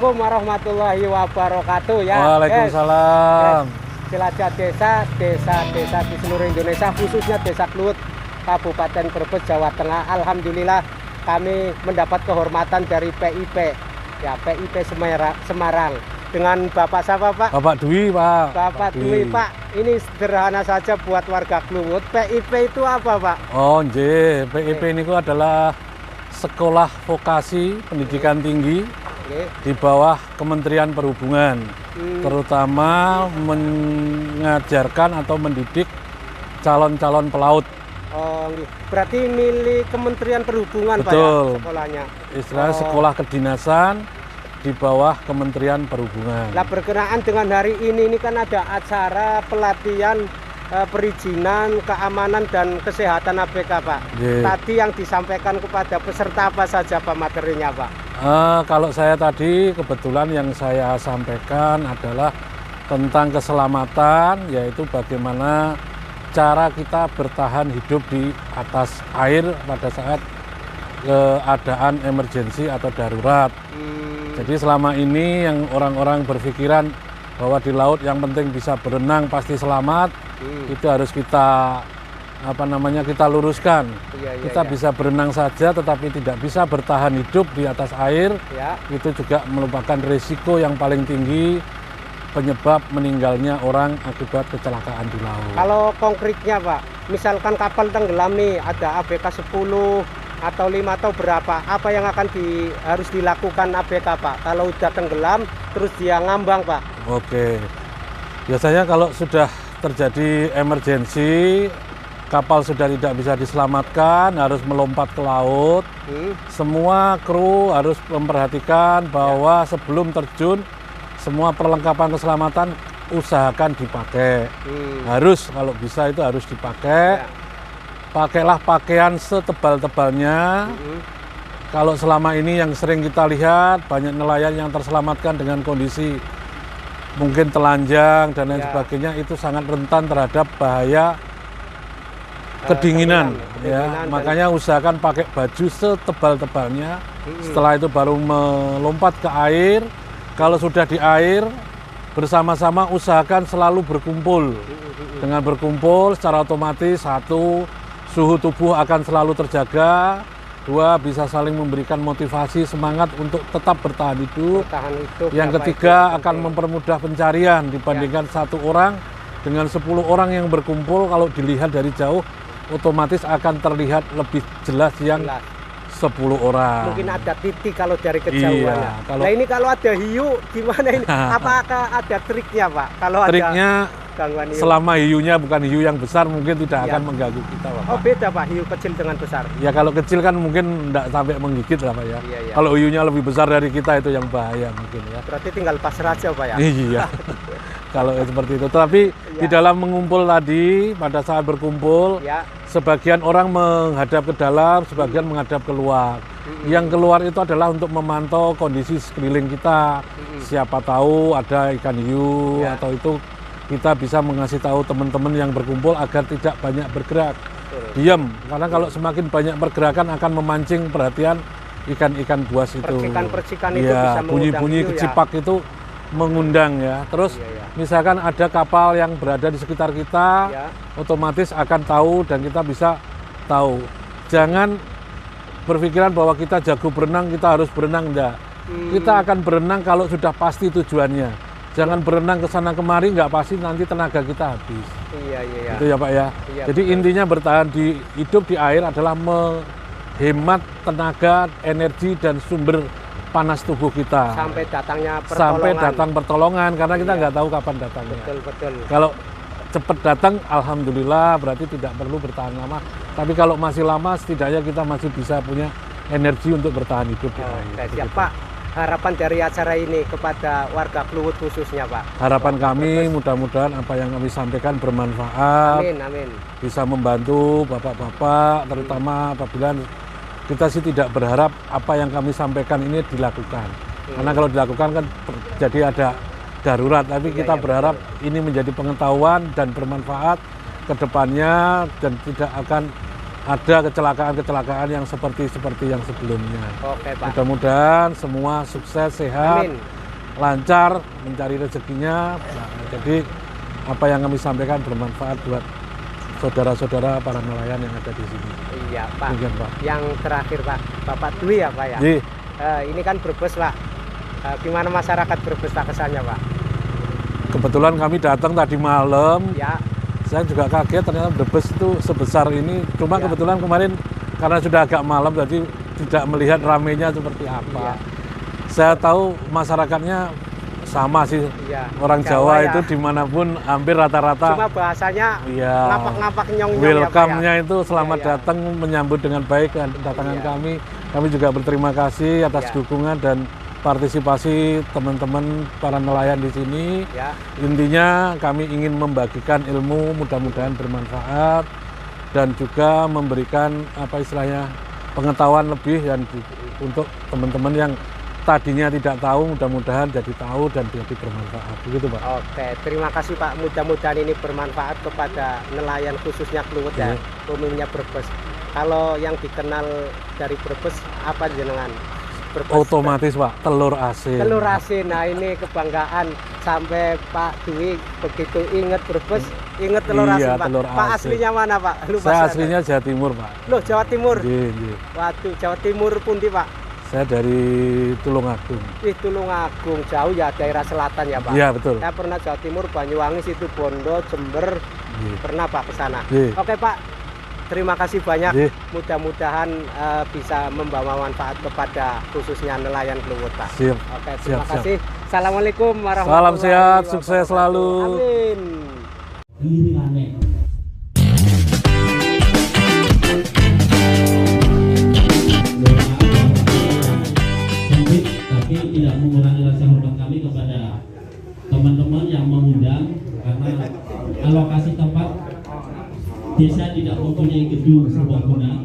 Assalamualaikum warahmatullahi wabarakatuh ya. Waalaikumsalam. Jelajah desa di seluruh Indonesia, khususnya Desa Kluwut, Kabupaten Brebes, Jawa Tengah. Alhamdulillah kami mendapat kehormatan dari PIP, ya PIP Semarang. Dengan Bapak siapa Pak? Bapak Dwi Pak. Bapak Dwi Pak. Ini sederhana saja buat warga Kluwut. PIP itu apa Pak? Oh nggih, PIP ini adalah Sekolah Vokasi Pendidikan Tinggi di bawah Kementerian Perhubungan, terutama mengajarkan atau mendidik calon-calon pelaut. Oh, berarti milik Kementerian Perhubungan. Betul. Pak ya, sekolahnya. Istilahnya sekolah kedinasan di bawah Kementerian Perhubungan. Nah, berkenaan dengan hari ini kan ada acara pelatihan perizinan, keamanan dan kesehatan ABK Pak. Tadi yang disampaikan kepada peserta apa saja Pak materinya Pak? Kalau saya tadi kebetulan yang saya sampaikan adalah tentang keselamatan, yaitu bagaimana cara kita bertahan hidup di atas air pada saat keadaan emergensi atau darurat. Jadi selama ini yang orang-orang berpikiran bahwa di laut yang penting bisa berenang pasti selamat, itu harus kita kita luruskan. Kita bisa berenang saja tetapi tidak bisa bertahan hidup di atas air. Itu juga merupakan risiko yang paling tinggi penyebab meninggalnya orang akibat kecelakaan di laut. Kalau konkretnya Pak, misalkan kapal tenggelam nih, ada ABK 10 atau 5 atau berapa, apa yang akan harus dilakukan ABK Pak kalau udah tenggelam terus dia ngambang Pak? Oke, biasanya kalau sudah terjadi emergensi, kapal sudah tidak bisa diselamatkan, harus melompat ke laut. Semua kru harus memperhatikan bahwa sebelum terjun semua perlengkapan keselamatan usahakan dipakai. Harus, kalau bisa itu harus dipakai. Pakailah pakaian setebal-tebalnya. Kalau selama ini yang sering kita lihat, banyak nelayan yang terselamatkan dengan kondisi mungkin telanjang dan lain sebagainya, itu sangat rentan terhadap bahaya kedinginan. Makanya usahakan pakai baju setebal-tebalnya. Setelah itu baru melompat ke air. Kalau sudah di air, bersama-sama usahakan selalu berkumpul. Dengan berkumpul secara otomatis, satu, suhu tubuh akan selalu terjaga. Dua, bisa saling memberikan motivasi, semangat untuk tetap bertahan hidup. Yang ketiga, akan mempermudah pencarian dibandingkan satu orang dengan 10 orang yang berkumpul. Kalau dilihat dari jauh, otomatis akan terlihat lebih jelas yang 10 orang. Mungkin ada titik kalau dari kejauhan. Nah ini kalau ada hiu gimana ini? Apakah ada triknya Pak? Kalau triknya, gangguan hiu. Selama hiunya bukan hiu yang besar, mungkin tidak akan mengganggu kita Pak. Oh beda Pak, hiu kecil dengan besar? Ya kalau kecil kan mungkin tidak sampai menggigit lah Pak ya. Kalau hiunya lebih besar dari kita itu yang bahaya mungkin ya. Berarti tinggal pasrah aja Pak ya? Iya. Kalau seperti itu. Tapi di dalam mengumpul tadi, pada saat berkumpul, sebagian orang menghadap ke dalam, sebagian menghadap keluar. Yang keluar itu adalah untuk memantau kondisi sekeliling kita. Siapa tahu ada ikan hiu atau itu kita bisa mengasih tahu teman-teman yang berkumpul agar tidak banyak bergerak. Diam, karena kalau semakin banyak pergerakan akan memancing perhatian ikan-ikan buas itu. Percikan-percikan itu bisa mengundang bunyi-bunyi kecipak itu mengundang ya. Terus misalkan ada kapal yang berada di sekitar kita, otomatis akan tahu dan kita bisa tahu. Jangan berpikiran bahwa kita jago berenang, kita harus berenang, enggak. Kita akan berenang kalau sudah pasti tujuannya. Jangan berenang ke sana kemari, nggak pasti nanti tenaga kita habis. Itu ya Pak ya. Jadi intinya bertahan hidup di air adalah menghemat tenaga, energi dan sumber panas tubuh kita. Sampai datangnya pertolongan. Sampai datang pertolongan, karena kita nggak tahu kapan datangnya. Betul. Kalau cepat datang, alhamdulillah berarti tidak perlu bertahan lama. Tapi kalau masih lama, setidaknya kita masih bisa punya energi untuk bertahan hidup di air. Siap Pak. Harapan dari acara ini kepada warga Kluwut khususnya Pak? Harapan kami mudah-mudahan apa yang kami sampaikan bermanfaat. Amin. Bisa membantu bapak-bapak, terutama apabila kita sih tidak berharap apa yang kami sampaikan ini dilakukan. Karena kalau dilakukan kan jadi ada darurat, tapi kita berharap ini menjadi pengetahuan dan bermanfaat ke depannya dan tidak akan ada kecelakaan-kecelakaan yang seperti yang sebelumnya. Oke Pak. Mudah-mudahan semua sukses, sehat, lancar mencari rezekinya. Nah, jadi apa yang kami sampaikan bermanfaat buat saudara-saudara para nelayan yang ada di sini. Iya Pak. Demikian, Pak. Yang terakhir Pak, Bapak Dwi ya Pak ya. Jadi, Ini kan Brebes Pak. Gimana masyarakat Brebes Pak kesannya Pak? kebetulan kami datang tadi malam. Ya, Saya juga kaget ternyata Brebes itu sebesar ini. Cuma Ya. kebetulan kemarin karena sudah agak malam jadi tidak melihat ramenya seperti Iya. apa. Saya tahu masyarakatnya sama sih. iya. Orang Jawa ya. itu dimanapun hampir rata-rata. Cuma bahasanya Iya. ngapak-ngapak nyong-nyong Welcome-nya ya Pak ya. itu selamat Iya, iya. datang menyambut dengan baik kedatangan Iya. kami. Kami juga berterima kasih atas Iya. dukungan dan partisipasi teman-teman para nelayan di sini. Ya, Intinya kami ingin membagikan ilmu, mudah-mudahan bermanfaat dan juga memberikan apa istilahnya pengetahuan lebih untuk teman-teman yang tadinya tidak tahu, mudah-mudahan jadi tahu dan jadi bermanfaat. Begitu, Pak. oke. Terima kasih Pak. Mudah-mudahan ini bermanfaat kepada nelayan khususnya Kluwut ya, Iya. umumnya Brebes. Kalau yang dikenal dari Brebes apa jenengan? Brebes. Otomatis, Pak, telur asin. Telur asin. Nah ini kebanggaan sampai Pak Dwi begitu inget Brebes, inget telur Iya, asin Pak. telur Pak asin. aslinya mana Pak? Lupa Saya saya. aslinya Jawa Timur, Pak. Loh, Jawa Timur. Nggih, nggih. Waduh, Jawa Timur pundi Pak? Saya dari Tulungagung. Tulungagung, jauh ya, daerah selatan ya Pak. Iya, betul. Saya pernah Jawa Timur, Banyuwangi, situ Bondo, Jember, Nggih. pernah Pak ke sana. Nggih. Oke Pak, terima kasih banyak. Nggih. Mudah-mudahan bisa membawa manfaat kepada khususnya nelayan Kluwut Pak. Siap. Oke, terima Siap, siap. kasih. Assalamualaikum warahmatullahi Salam sehat, wabarakatuh. sukses selalu. Amin. Iringane. Tapi tidak mengurangi rasa hormat kami kepada teman-teman yang mengundang karena alokasi tempat desa tidak mempunyai gedung serbaguna.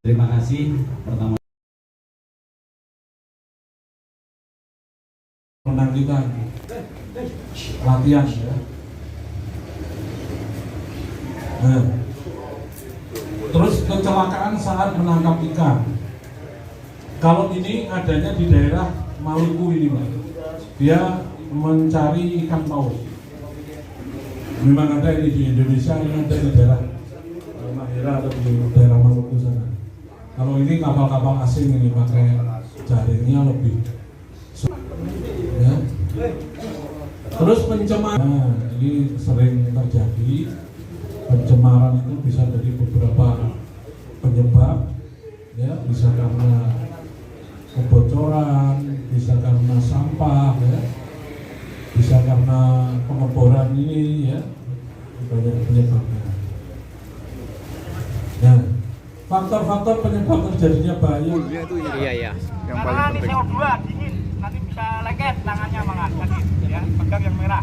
Terima kasih pertama. Menang kita latihan ya. Nah, terus kecelakaan saat menangkap ikan. Kalau ini adanya di daerah Maluku ini, Pak. Dia mencari ikan paus. Memang ada ini di Indonesia, ini ada di daerah Mahera atau di daerah Maluku sana. Kalau ini kapal-kapal asing ini pakai jaringnya lebih. Ya. Terus pencemaran, nah, ini sering terjadi. Pencemaran itu bisa dari beberapa penyebab, ya, bisa karena kebocoran, bisa karena sampah, ya, bisa karena pengeboran ini, ya, banyak penyebabnya. Nah, faktor-faktor penyebab terjadinya bahaya. Iya, iya. Karena ini CO2 dingin, nanti bisa lengket tangannya mangan tadi, ya, pegang yang merah.